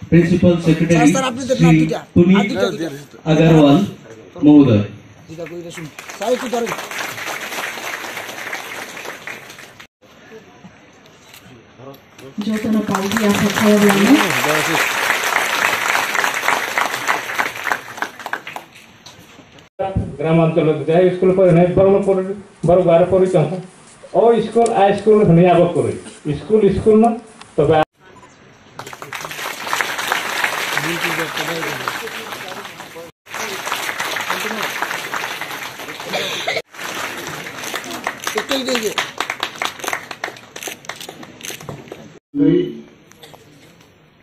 Principal secretary Shri Puneet Agarwal महोदय। ग्रामांचल जाए school पर नहीं बरो बार पर चंपा ओ स्कूल आ स्कूल नहीं आबक करे स्कूल स्कूल ना तो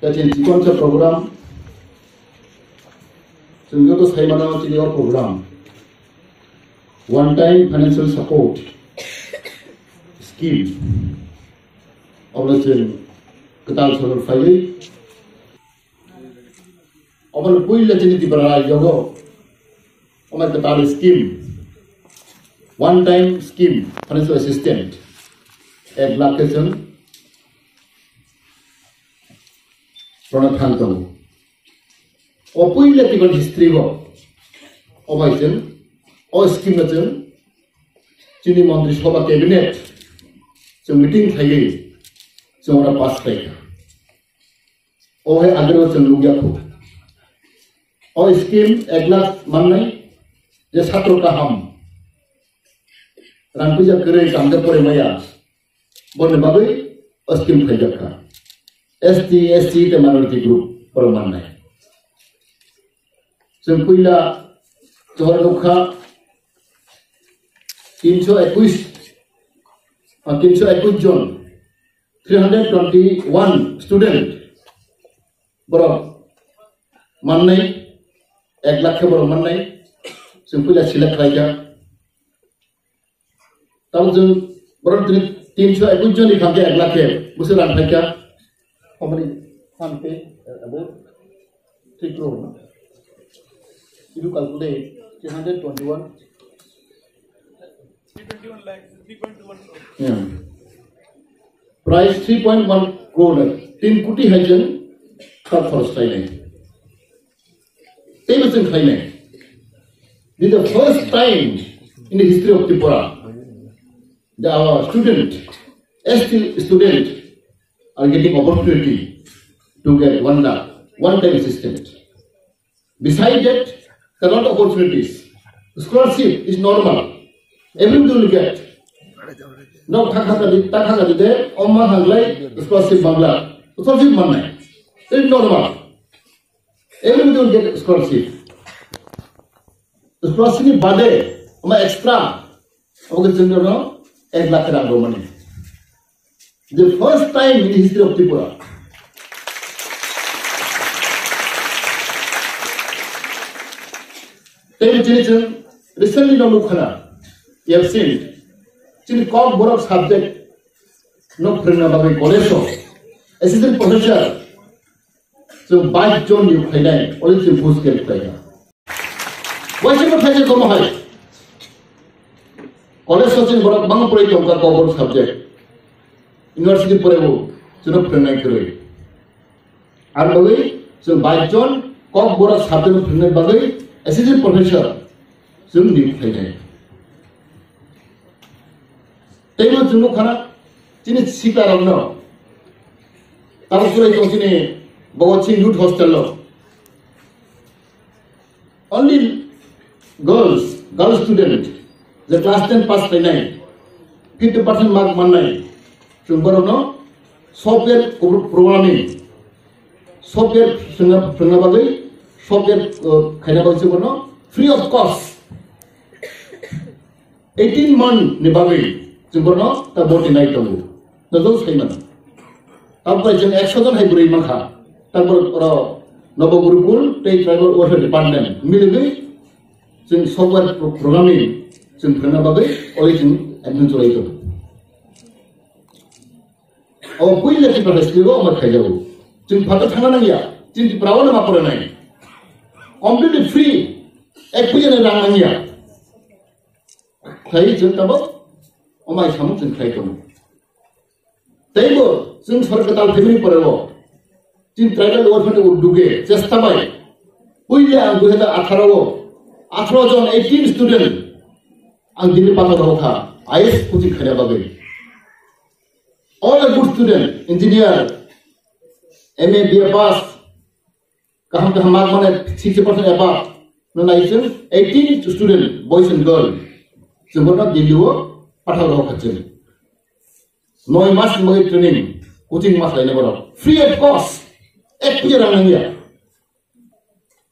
that in sequence program so to say mana your program one time financial support scheme obviously katal solo file omal puilla jiniti bara yogo omal katal scheme one time scheme financial assistant 1 lakh ke Pranathantam. Opuile tikon history go. Obaichen, o scheme nachen, chini mantri sabha cabinet, so meeting thai so ora pass kai. O hai agro chen lugya ko. O scheme 1 lakh man nahi, je chhatro ka ham. Ran puja kare kamde pore maya. Borne bagai o scheme thai jakha. ST, SC the minority group for a man. Simpuila Toharuka Kinso Equis Kinso Equis John 321 student Boro Manai Ek Lakhe Boro Manai Simpuila Silak Raja Thousand Boro Kinso Equis John Ikake Ek Lakhe Musulan Raja. How many fund pay? About 3 crore. No? If you calculate 321. 321 lakhs, 3.1 crore. Yeah. Price 3.1 crore. 3 kuti hajan third first Thailand. Same as in Thailand. This is the first time in the history of Tripura that our student, ST student, are getting opportunity to get 1 lakh, one-time assistant. Besides that, there are a lot of opportunities. Scholarship is normal. Everyone will get. No, Takaka did there, Oma Hanglai, scholarship Bangla. Scholarship Manai. It is normal. Everyone will get scholarship. The scholarship is bade, Oma extra. Okay, so you know, 1 lakh rand money. The first time in the history of Tripura. Recently, no Lukhana, you have seen Chini Kok Borok subject, no Pranababi Koleso, assistant professor. So, by John, you highlight, all the food scale player. Why should you play the Gomahai? College सोचिन बड़ा बंग पड़े तो उनका copper subject university पड़े वो चुनाव फिरने करे आर बगै जों 22 जन कॉप बड़ा सब्जेक्ट फिरने बगै एसिस्टेंट प्रोफेसर जों नियुक्त खालामनाय तेबो जों खाना जिनि सिखारावनो तारपुरै दंसिनि Bhagat Singh youth hostel only girls student the class 10 pass खालामनाय 50% मार्क मोननाय जों बरनो सॉफ्टवेयर प्रोग्रामिंग सॉफ्टवेयर फोरोंना बागै सॉफ्टवेयर खायना बागै बरनो फ्री ऑफ कॉस्ट 18 month नि बागै जों बरनो ता बर्ति नाय दङ नजौ सायमोन तारपरे जों 100 जन हाय बुरै माखा तारपर नवगुरुकुल टे ट्राइबल वेलफेयर डिपार्टमेंट मिलगै जों सॉफ्टवेयर प्रोग्रामिंग जों फोरोंना बागै अलि जों एडमिन चलायदों और कोई लेखि प्रदेशनिबो अमर खायजागौ जों फाथा थांना नांगिया जों प्रावनो मा फरायनाय कमप्लिटली फ्री एक फैजानो रां नांगिया खाय जों दाबो अमाय सामु जों खायदों तैबो जों सरकाताल फेमिलि परेबो जों ट्राइबल वेलफेयर उद्योगे चेष्टा बाय पहिले आं 2018 जन 18 स्टूडेंट आं दिल्ली पासाव था आईएएस कोचिंग खायना बागै all a good student engineer MA BA pass kaham mark mane 60% above no naisen 18 student boys and girls jemona dilliwo pathaw raw khachin 9 mas moi training coaching mas laina baro free of cost ek puje rang ngia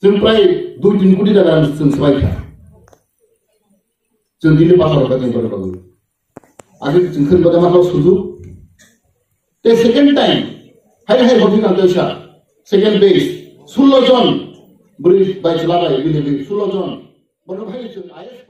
जों प्राय 2-3 कोटी टाका जों सबायखा जों दिल्ली पासाव जों बरबागो आरो जों खोनबादा माखौ सुजुग The second time, hai hobi kantosa. Second base, 16 John, buri by chalabai, 16 John. Bono bhai chun IS